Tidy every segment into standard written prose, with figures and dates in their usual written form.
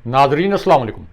नाजरीन अस्सलाम वालेकुम।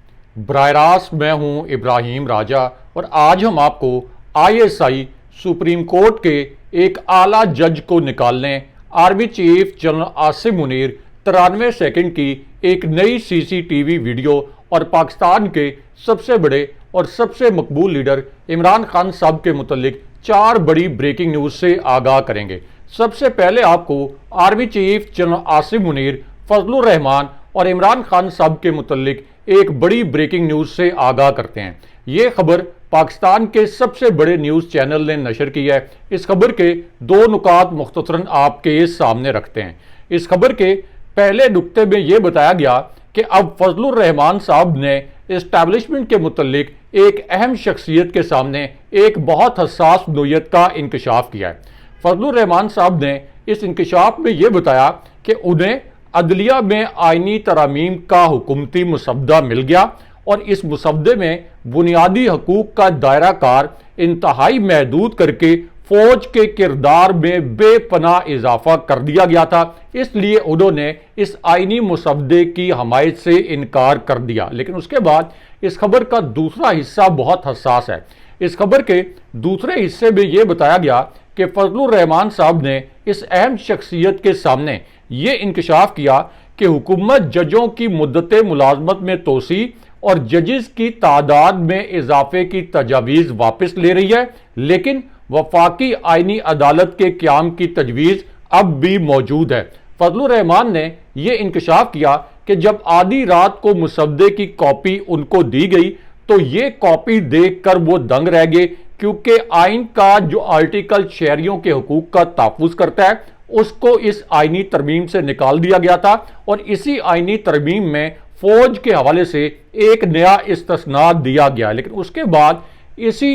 बराह रास्त मैं हूं इब्राहिम राजा और आज हम आपको आईएसआई सुप्रीम कोर्ट के एक आला जज को निकालने army chief general Asim Munir 93 second की एक नई सीसीटीवी वीडियो और पाकिस्तान के सबसे बड़े और सबसे मकबूल लीडर इमरान खान साहब के मुतल्लिक 4 बड़ी ब्रेकिंग न्यूज से आगाह करेंगे। सबसे पहले आपको army chief general Asim Munir, Fazlur Rahman और इमरान खान साहब के मुतल्लिक एक बड़ी ब्रेकिंग न्यूज से आगाह करते हैं। ये खबर पाकिस्तान के सबसे बड़े न्यूज चैनल ने नशर की है। इस खबर के 2 नुकात मुख्तसरन आपके सामने रखते हैं। इस खबर के पहले नुक्ते में यह बताया गया कि अब फजलुर रहमान साहब ने एस्टैब्लिशमेंट के मुतल्लिक एक अहम शख्सियत के सामने एक बहुत हसास नोयत का इंकशाफ किया है। फजलुर रहमान साहब ने इस इंकशाफ में यह बताया कि उन्हें अदलिया में आईनी तरामीम का हुकूमती मुसद्दा मिल गया और इस मुसद्दे में बुनियादी हकूक का दायरा कार इंतहाई महदूद करके फौज के किरदार में बेपनाह इजाफा कर दिया गया था। इसलिए उन्होंने इस आईनी मुसद्दे की हमायत से इनकार कर दिया। लेकिन उसके बाद इस खबर का दूसरा हिस्सा बहुत हसास है। इस खबर के दूसरे हिस्से में यह बताया गया कि फजलुर रहमान साहब ने इस अहम शख्सियत के सामने ये इंकशाफ किया कि हुकूमत जजों की मुद्दत मुलाजमत में तोसी और जजेस की तादाद में इजाफे की तजावीज़ वापस ले रही है, लेकिन वफाकी आईनी अदालत के क्याम की तजवीज़ अब भी मौजूद है। फजलुर रहमान ने यह इंकशाफ किया कि जब आधी रात को मुसद्दे की कॉपी उनको दी गई तो ये कॉपी देखकर वो दंग रह गए, क्योंकि आइन का जो आर्टिकल शहरियों के हकूक का तहफ़्फ़ुज़ करता है उसको इस आईनी तरमीम से निकाल दिया गया था और इसी आईनी तरमीम में फौज के हवाले से एक नया इस्तिस्ना दिया गया। लेकिन उसके बाद इसी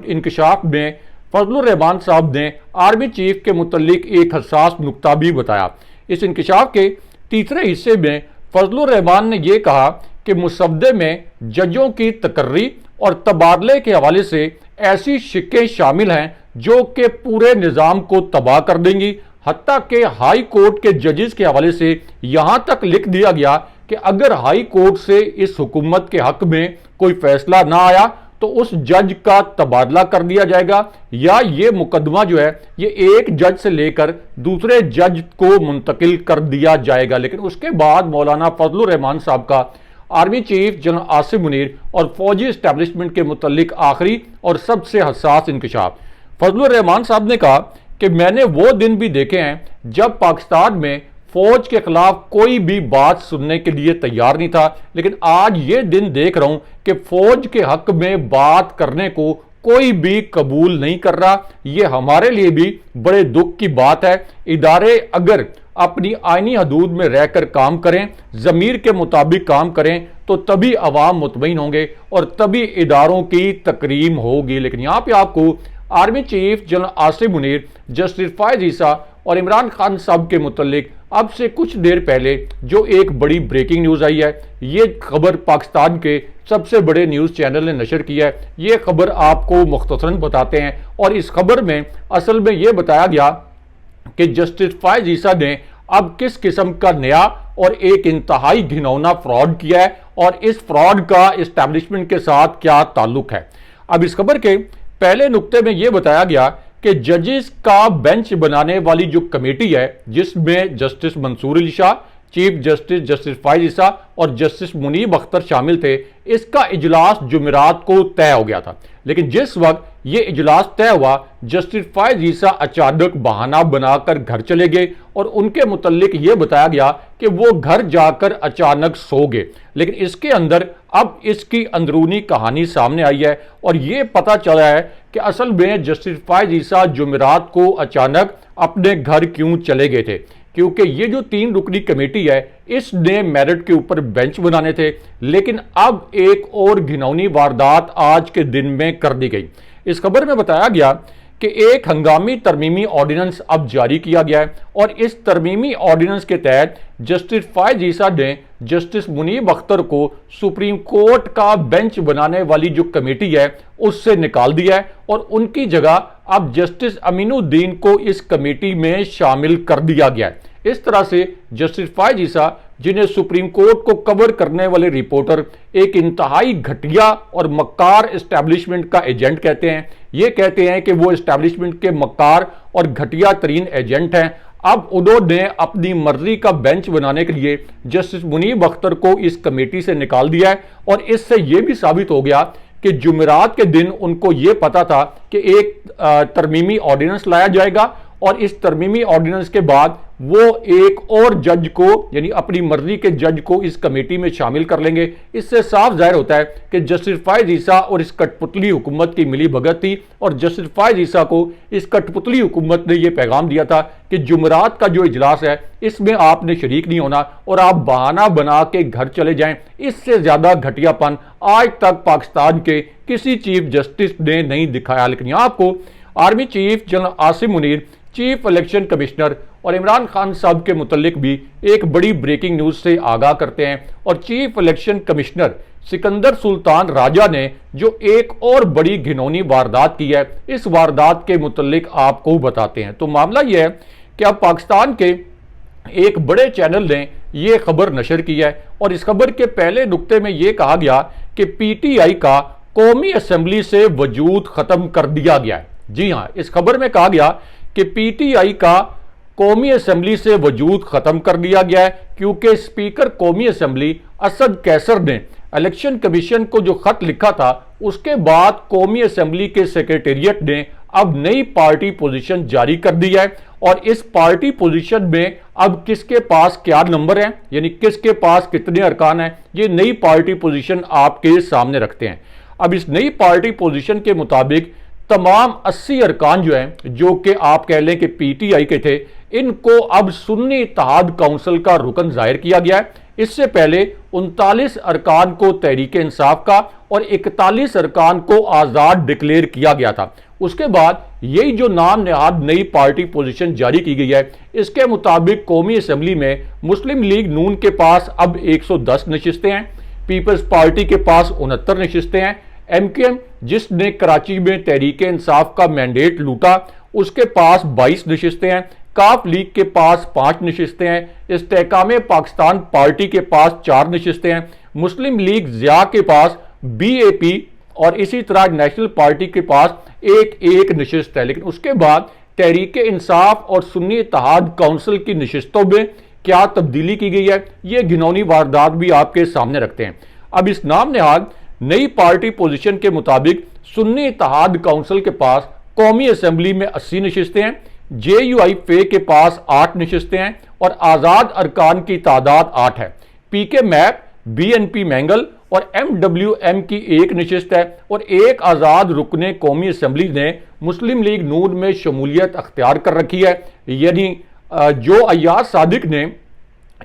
इंकशाफ में फजलुर रहमान साहब ने आर्मी चीफ के मुतल्लिक एक हसास नुक्ता भी बताया। इस इंकशाफ के तीसरे हिस्से में फजलुर रहमान ने यह कहा कि मुसद्दे में जजों की तकर्री और तबादले के हवाले से ऐसी शिक्कें शामिल हैं जो कि पूरे निज़ाम को तबाह कर देंगी। हत्ता के हाई कोर्ट के जजेस के हवाले से यहां तक लिख दिया गया कि अगर हाई कोर्ट से इस हुकूमत के हक में कोई फैसला ना आया तो उस जज का तबादला कर दिया जाएगा या ये मुकदमा जो है ये एक जज से लेकर दूसरे जज को मुंतकिल कर दिया जाएगा। लेकिन उसके बाद मौलाना फजलुर रहमान साहब का army chief general Asim Munir और फौजी एस्टैब्लिशमेंट के मुतल्लिक आखिरी और सबसे हसास इंकशाफ। फजलुर रहमान साहब ने कहा कि मैंने वो दिन भी देखे हैं जब पाकिस्तान में फौज के खिलाफ कोई भी बात सुनने के लिए तैयार नहीं था, लेकिन आज ये दिन देख रहा हूं कि फौज के हक में बात करने को कोई भी कबूल नहीं कर रहा। ये हमारे लिए भी बड़े दुख की बात है। इदारे अगर अपनी आईनी हदूद में रहकर काम करें, ज़मीर के मुताबिक काम करें तो तभी अवाम मुतमईन होंगे और तभी इदारों की तकरीम होगी। लेकिन यहाँ पे आपको army chief general Asim Munir, justice Faiz Isa और इमरान खान साहब के मुतल्लिक अब से कुछ देर पहले जो एक बड़ी ब्रेकिंग न्यूज़ आई है, ये खबर पाकिस्तान के सबसे बड़े न्यूज़ चैनल ने नशर की है। ये खबर आपको मुख्तसरन बताते हैं और इस खबर में असल में यह बताया गया कि जस्टिस फायज ईसा ने अब किस किस्म का नया और एक इंतहाई घिनौना फ्रॉड किया है और इस फ्रॉड का एस्टैब्लिशमेंट के साथ क्या ताल्लुक है। अब इस खबर के पहले नुक्ते में यह बताया गया कि जजेस का बेंच बनाने वाली जो कमेटी है जिसमें justice Mansoor Ali Shah, chief justice justice Faiz Isa और जस्टिस मुनीब अख्तर शामिल थे, इसका इजलास जुमेरात को तय हो गया था। लेकिन जिस वक्त ये इजलास तय हुआ जस्टिस फायज ईसा अचानक बहाना बनाकर घर चले गए और उनके मुतल्लिक ये बताया गया कि वो घर जाकर अचानक सो गए। लेकिन इसके अंदर अब इसकी अंदरूनी कहानी सामने आई है और ये पता चला है कि असल में जस्टिस फायज ईसा जुमेरात को अचानक अपने घर क्यों चले गए थे, क्योंकि ये जो 3 रुकनी कमेटी है इसने मेरिट के ऊपर बेंच बनाने थे। लेकिन अब एक और घिनौनी वारदात आज के दिन में कर दी गई। इस खबर में बताया गया कि एक हंगामी तरमीमी ऑर्डिनेंस अब जारी किया गया है और इस तरमीमी ऑर्डिनेंस के तहत जस्टिस फायज ईसा ने जस्टिस मुनीब अख्तर को सुप्रीम कोर्ट का बेंच बनाने वाली जो कमेटी है उससे निकाल दिया है और उनकी जगह अब जस्टिस अमीनुद्दीन को इस कमेटी में शामिल कर दिया गया है। इस तरह से जस्टिस फायज ईसा जिन्हें सुप्रीम कोर्ट को कवर करने वाले रिपोर्टर एक इंतहाई घटिया और मक्कार एस्टैब्लिशमेंट का एजेंट कहते हैं। ये कहते हैं कि वो एस्टैब्लिशमेंट के मक्कार और घटिया तरीन एजेंट हैं। अब उन्होंने अपनी मर्जी का बेंच बनाने के लिए जस्टिस मुनीब अख्तर को इस कमेटी से निकाल दिया है और इससे यह भी साबित हो गया कि जुमेरात के दिन उनको यह पता था कि एक तरमीमी ऑर्डिनेंस लाया जाएगा और इस तरमीमी ऑर्डिनेंस के बाद वो एक और जज को, यानी अपनी मर्जी के जज को इस कमेटी में शामिल कर लेंगे। इससे साफ जाहिर होता है कि जस्टिस फायज ईसा और इस कठपुतली हुकूमत की मिली भगत थी और जस्टिस फायज ईसा को इस कठपुतली हुकूमत ने यह पैगाम दिया था कि जुमेरात का जो इजलास है इसमें आपने शरीक नहीं होना और आप बहाना बना के घर चले जाएं। इससे ज्यादा घटियापन आज तक पाकिस्तान के किसी चीफ जस्टिस ने नहीं दिखाया। लेकिन आपको army chief general Asim Munir, chief election commissioner और इमरान खान साहब के मुतल्लिक भी एक बड़ी ब्रेकिंग न्यूज से आगाह करते हैं और chief election commissioner Sikandar Sultan Raja ने जो एक और बड़ी घिनौनी वारदात की है, इस वारदात के मुतल्लिक आपको बताते हैं। तो मामला यह है कि अब पाकिस्तान के एक बड़े चैनल ने यह खबर नशर की है और इस खबर के पहले नुक्ते में यह कहा गया कि पीटीआई का कौमी असेंबली से वजूद खत्म कर दिया गया है। जी हां, इस खबर में कहा गया कि पीटीआई का कौमी असेंबली से वजूद खत्म कर दिया गया है क्योंकि स्पीकर कौमी असेंबली असद कैसर ने इलेक्शन कमीशन को जो खत लिखा था उसके बाद कौमी असेंबली के सेक्रेटेरिएट ने अब नई पार्टी पोजीशन जारी कर दी है और इस पार्टी पोजीशन में अब किसके पास क्या नंबर है, यानी किसके पास कितने अरकान हैं, ये नई पार्टी पोजीशन आपके सामने रखते हैं। अब इस नई पार्टी पोजीशन के मुताबिक तमाम 80 अरकान जो हैं, जो कि आप कह लें कि पीटीआई के थे, इनको अब सुन्नी इत्तेहाद काउंसिल का रुकन जाहिर किया गया है। इससे पहले 39 अरकान को तहरीक इंसाफ का और 41 अरकान को आजाद डिक्लेयर किया गया था। उसके बाद यही जो नाम नेहाद नई पार्टी पोजीशन जारी की गई है, इसके मुताबिक कौमी असेंबली में मुस्लिम लीग नून के पास अब 110 नशिस्तें हैं, पीपल्स पार्टी के पास 69 नशिस्तें हैं, एमकेएम जिसने कराची में तहरीक इंसाफ का मैंडेट लूटा उसके पास 22 नशिस्तें हैं, काफ लीग के पास 5 नशिस्तें हैं, इस्तेहकाम पाकिस्तान पार्टी के पास 4 नशिस्तें हैं, मुस्लिम लीग ज़िया के पास, बीएपी और इसी तरह नेशनल पार्टी के पास एक नशिस्त है। लेकिन उसके बाद तहरीक इंसाफ और सुन्नी इत्तेहाद काउंसिल की नशिस्तों में क्या तब्दीली की गई है, ये घिनौनी वारदात भी आपके सामने रखते हैं। अब इस नाम नेहाद नई पार्टी पोजीशन के मुताबिक सुन्नी इत्तेहाद काउंसिल के पास कौमी असेंबली में 80 नशिस्तें हैं, जेयूआई फे के पास 8 नशिस्तें हैं और आजाद अरकान की तादाद 8 है। पीके मैप, बीएनपी मैंगल और एमडब्ल्यूएम की 1 नशिस्त है और एक आजाद रुकने कौमी असेंबली ने मुस्लिम लीग नून में शमूलियत अख्तियार कर रखी है। यानी जो अय्याज सादिक ने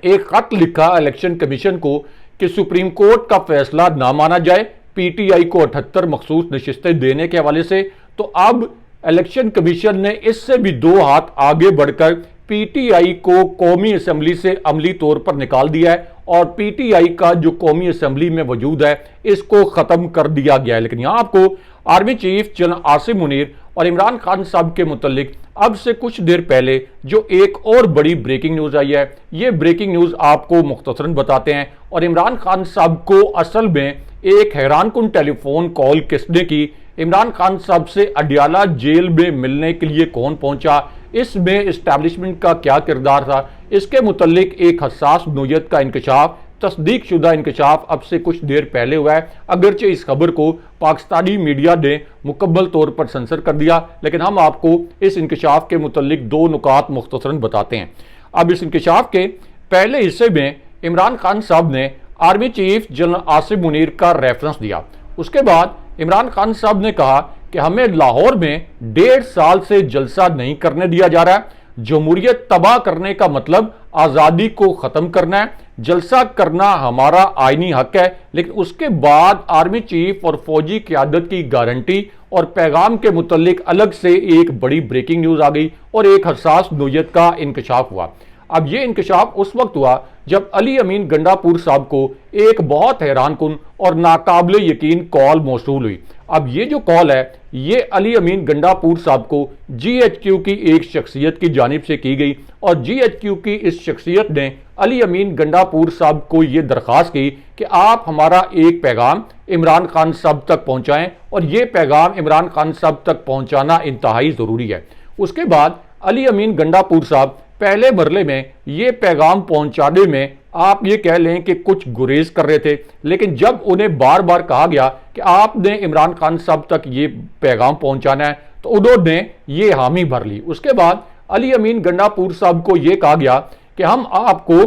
एक खत लिखा इलेक्शन कमीशन को कि सुप्रीम कोर्ट का फैसला ना माना जाए पीटीआई को 78 मखसूस नशिस्तें देने के हवाले से, तो अब इलेक्शन कमीशन ने इससे भी 2 हाथ आगे बढ़कर पीटीआई को कौमी असेंबली से अमली तौर पर निकाल दिया है और पीटीआई का जो कौमी असेंबली में वजूद है इसको खत्म कर दिया गया है। लेकिन यहां आपको army chief general Asim Munir और इमरान खान साहब के मुतल्लिक अब से कुछ देर पहले जो एक और बड़ी ब्रेकिंग न्यूज आई है, ये ब्रेकिंग न्यूज आपको मुख्तसरन बताते हैं और इमरान खान साहब को असल में एक हैरानकुन टेलीफोन कॉल किसने की, इमरान खान साहब से अडियाला जेल में मिलने के लिए कौन पहुंचा, इसमें इस्टेब्लिशमेंट का क्या किरदार था, इसके मुतल्लिक एक हसास नोयत का इंकशाफ, तस्दीक शुदा इंकशाफ अब से कुछ देर पहले हुआ है। अगरचे इस खबर को पाकिस्तानी मीडिया ने मुकम्मल तौर पर सेंसर कर दिया, लेकिन हम आपको इस इंकशाफ के मुतल्लिक 2 नुकात मुख्तसरन बताते हैं। अब इस इंकशाफ के पहले हिस्से में इमरान खान साहब ने army chief general Asim Munir का रेफरेंस दिया। उसके बाद इमरान खान साहब ने कहा कि हमें लाहौर में 1.5 साल से जलसा नहीं करने दिया जा रहा है। जमहूरियत तबाह करने का मतलब आज़ादी को ख़त्म करना है। जलसा करना हमारा आईनी हक है, लेकिन उसके बाद आर्मी चीफ और फौजी क़यादत की गारंटी और पैगाम के मुतल्लिक अलग से एक बड़ी ब्रेकिंग न्यूज़ आ गई और एक हसास नोयत का इंकशाफ हुआ। अब ये इंकशाफ उस वक्त हुआ जब अली अमीन गंडापुर साहब को एक बहुत हैरानकुन और नाकाबिले यकीन कॉल मौसूल हुई। अब ये जो कॉल है ये अली अमीन गंडापुर साहब को GHQ की एक शख्सियत की जानिब से की गई और GHQ की इस शख्सियत ने अली अमीन गंडापुर साहब को ये दरख्वास्त की कि आप हमारा एक पैगाम इमरान खान साहब तक पहुंचाएं और ये पैगाम इमरान खान साहब तक पहुंचाना इंतहाई ज़रूरी है। उसके बाद अली अमीन गंडापुर साहब पहले मरले में ये पैगाम पहुंचाने में आप ये कह लें कि कुछ गुरेज कर रहे थे, लेकिन जब उन्हें बार बार कहा गया कि आपने इमरान खान साहब तक ये पैगाम पहुंचाना है तो उन्होंने ये हामी भर ली। उसके बाद अली अमीन गंडापुर साहब को ये कहा गया कि हम आपको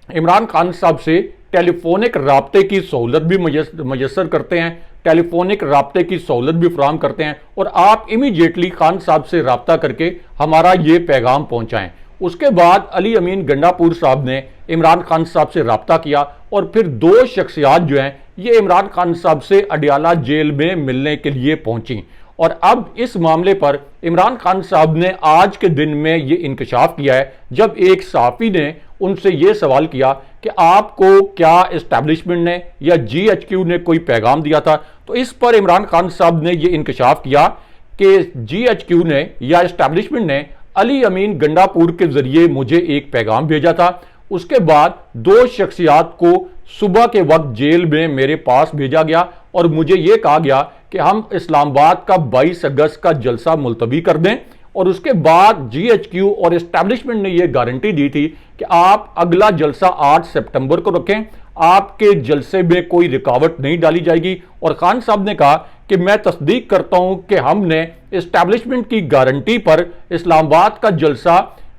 इमरान खान साहब से टेलीफोनिक राब्ते की सहूलत भी मुयस्सर करते हैं, टेलीफोनिक राब्ते की सहूलत भी फराहम करते हैं और आप इमीडिएटली खान साहब से राब्ता करके हमारा ये पैगाम पहुंचाएं। उसके बाद अली अमीन गंडापुर साहब ने इमरान खान साहब से राब्ता किया और फिर दो शख्सियात जो हैं ये इमरान खान साहब से अडियाला जेल में मिलने के लिए पहुंची और अब इस मामले पर इमरान खान साहब ने आज के दिन में ये इंकशाफ किया है जब एक सहाफ़ी ने उनसे ये सवाल किया कि आपको क्या इस्टेब्लिशमेंट ने या GHQ ने कोई पैगाम दिया था। तो इस पर इमरान खान साहब ने ये इंकशाफ किया कि GHQ ने या इस्टेब्लिशमेंट ने अली अमीन गंडापुर के जरिए मुझे एक पैगाम भेजा था। उसके बाद दो शख्सियात को सुबह के वक्त जेल में मेरे पास भेजा गया और मुझे ये कहा गया कि हम इस्लामाबाद का 22 अगस्त का जलसा मुलतवी कर दें और उसके बाद GHQ और इस्टेब्लिशमेंट ने यह गारंटी दी थी कि आप अगला जलसा 8 सितंबर को रखें, आपके जलसे में कोई रुकावट नहीं डाली जाएगी। और खान साहब ने कहा कि मैं तस्दीक करता हूं कि हमने इस्टेब्लिशमेंट की गारंटी पर इस्लामाबाद का जलसा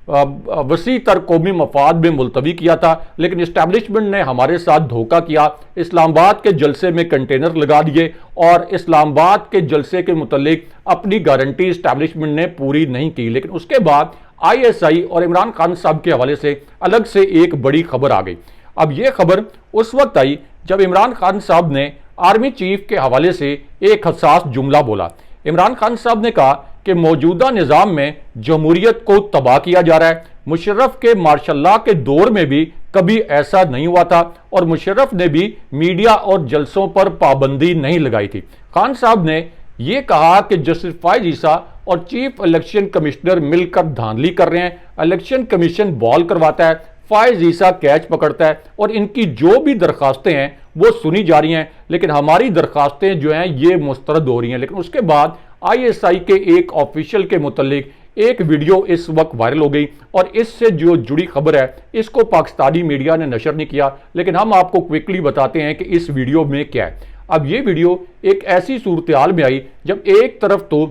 वसी तर कौमी मफाद में मुलतवी किया था, लेकिन इस्टेब्लिशमेंट ने हमारे साथ धोखा किया, इस्लामाबाद के जलसे में कंटेनर लगा दिए और इस्लामाबाद के जलसे के मुतल्लिक अपनी गारंटी इस्टेब्लिशमेंट ने पूरी नहीं की। लेकिन उसके बाद ISI और इमरान खान साहब के हवाले से अलग से एक बड़ी खबर आ गई। अब यह खबर उस वक्त आई जब इमरान खान साहब ने आर्मी चीफ के हवाले से एक हसास जुमला बोला। इमरान खान साहब ने कहा कि मौजूदा निज़ाम में जमहूरियत को तबाह किया जा रहा है। मुशर्रफ के मार्शल्लाह के दौर में भी कभी ऐसा नहीं हुआ था और मुशर्रफ ने भी मीडिया और जलसों पर पाबंदी नहीं लगाई थी। खान साहब ने यह कहा कि जस्टिस फायज ईसा और चीफ इलेक्शन कमिश्नर मिलकर धांधली कर रहे हैं, इलेक्शन कमीशन बॉल करवाता है, फायज ईसा कैच पकड़ता है और इनकी जो भी दरखास्तें हैं वो सुनी जा रही हैं, लेकिन हमारी दरखास्तें जो हैं ये मुस्तरद हो रही हैं। लेकिन उसके बाद ISI के एक ऑफिशियल के मुतल्लिक एक वीडियो इस वक्त वायरल हो गई और इससे जो जुड़ी खबर है इसको पाकिस्तानी मीडिया ने नशर नहीं किया, लेकिन हम आपको क्विकली बताते हैं कि इस वीडियो में क्या है। अब ये वीडियो एक ऐसी सूरत हाल में आई जब एक तरफ तो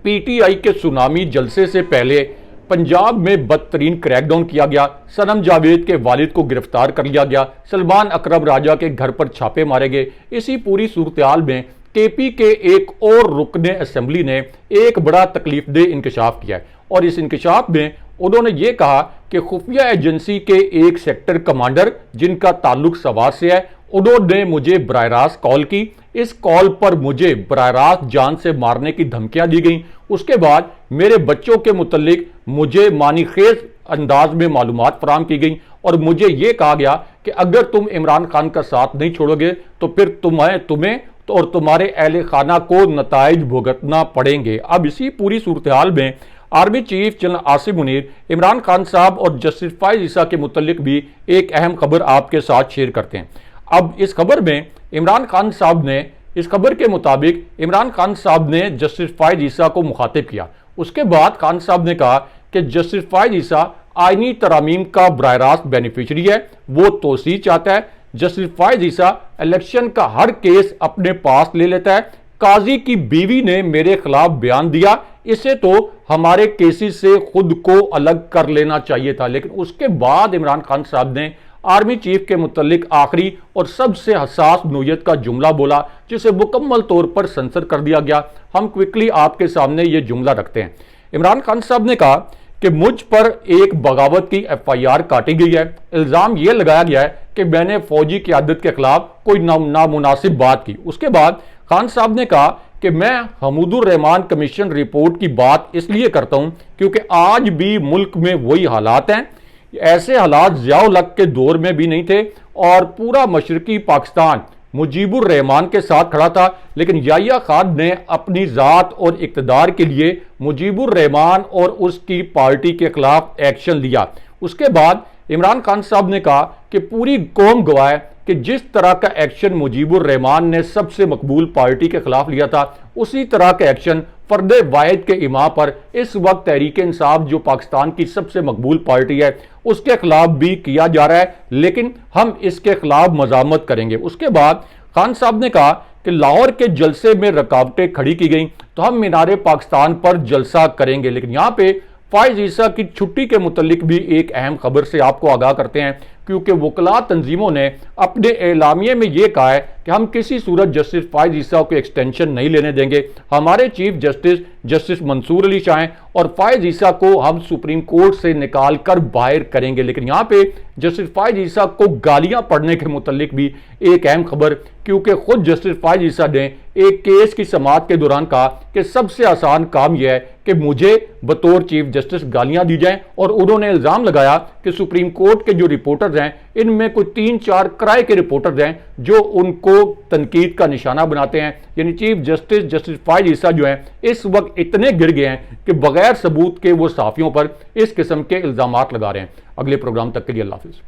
PTI के सुनामी जलसे से पहले पंजाब में बदतरीन क्रैकडाउन किया गया, सनम जावेद के वालिद को गिरफ्तार कर लिया गया, सलमान अकरम राजा के घर पर छापे मारे गए। इसी पूरी सूरत हाल में KP के एक और रुकने असेंबली ने एक बड़ा तकलीफदेह इंकशाफ किया है और इस इंकशाफ में उन्होंने ये कहा कि खुफिया एजेंसी के एक सेक्टर कमांडर जिनका ताल्लुक सवार से है उन्होंने मुझे बराह रास्त कॉल की। इस कॉल पर मुझे बराह रास्त जान से मारने की धमकियां दी गई। उसके बाद मेरे बच्चों के मुतल्लिक मुझे मानीखेज अंदाज में मालूमात फराहम की गई और मुझे यह कहा गया कि अगर तुम इमरान खान का साथ नहीं छोड़ोगे तो फिर तुम्हें और तुम्हारे अहले खाना को नताइज भुगतना पड़ेंगे। अब इसी पूरी सूरत हाल में army chief general Asim Munir Imran Khan साहब और जस्टिस फायज ईसा के मुतल्लिक भी एक अहम खबर आपके साथ शेयर करते हैं। अब इस खबर में इमरान खान साहब ने इस खबर के मुताबिक इमरान खान साहब ने जस्टिस फायज ईसा को मुखातिब किया। उसके बाद खान साहब ने कहा कि जस्टिस फायज ईसा आईनी तरामीम का बराह रास्त बेनिफिशरी है, वो तोसी चाहता है। जस्टिस फायज ईसा इलेक्शन का हर केस अपने पास ले लेता है। काजी की बीवी ने मेरे खिलाफ बयान दिया, इसे तो हमारे केसेस से खुद को अलग कर लेना चाहिए था। लेकिन उसके बाद इमरान खान साहब ने आर्मी चीफ के मुतल्लिक आखिरी और सबसे हसास नोयत का जुमला बोला जिसे मुकम्मल तौर पर सेंसर कर दिया गया। हम क्विकली आपके सामने ये जुमला रखते हैं। इमरान खान साहब ने कहा कि मुझ पर एक बगावत की FIR काटी गई है। इल्ज़ाम यह लगाया गया है कि मैंने फौजी क़यादत के खिलाफ कोई नामुनासिब बात की। उसके बाद खान साहब ने कहा कि मैं हमूदुर रहमान कमीशन रिपोर्ट की बात इसलिए करता हूं क्योंकि आज भी मुल्क में वही हालात हैं। ऐसे हालात ज़ियाउल हक के दौर में भी नहीं थे और पूरा मशरकी पाकिस्तान मुजीबुर रहमान के साथ खड़ा था, लेकिन याहिया खान ने अपनी ज़ात और इक़्तिदार के लिए मुजीबुर रहमान और उसकी पार्टी के खिलाफ एक्शन लिया। उसके बाद इमरान खान साहब ने कहा कि पूरी कौम गवाह है कि जिस तरह का एक्शन मुजीबुर रहमान ने सबसे मकबूल पार्टी के खिलाफ लिया था, उसी तरह का एक्शन फर्द वाहिद के इमा पर इस वक्त तहरीक इंसाफ जो पाकिस्तान की सबसे मकबूल पार्टी है उसके खिलाफ भी किया जा रहा है, लेकिन हम इसके खिलाफ मज़ामत करेंगे। उसके बाद खान साहब ने कहा कि लाहौर के जलसे में रुकावटें खड़ी की गई तो हम मीनार पाकिस्तान पर जलसा करेंगे। लेकिन यहाँ पे फाइज ईसा की छुट्टी के मुतल्लिक भी एक अहम खबर से आपको आगाह करते हैं, क्योंकि वकला तंजीमों ने अपने एलामिये में यह कहा है कि हम किसी सूरत जस्टिस फाइज ईसा को एक्सटेंशन नहीं लेने देंगे। हमारे chief justice justice Mansoor Ali Shah हैं और फाइज ईसा को हम सुप्रीम कोर्ट से निकाल कर बाहर करेंगे। लेकिन यहाँ पे जस्टिस फाइज ईसा को गालियां पढ़ने के मुतल्लिक भी एक अहम खबर, क्योंकि खुद जस्टिस फाइज ईसा ने एक केस की समाअत के दौरान कहा कि सबसे आसान काम यह है कि मुझे बतौर चीफ जस्टिस गालियां दी जाएं, और उन्होंने इल्जाम लगाया कि सुप्रीम कोर्ट के जो रिपोर्टर्स हैं इनमें कोई 3-4 किराए के रिपोर्टर्स हैं जो उनको तनकीद का निशाना बनाते हैं। यानी चीफ जस्टिस जस्टिस फाइज ईसा जो हैं इस वक्त इतने गिर गए हैं कि बगैर सबूत के वो सहाफियों पर इस किस्म के इल्जामात लगा रहे हैं। अगले प्रोग्राम तक के लिए अल्लाह हाफिज़।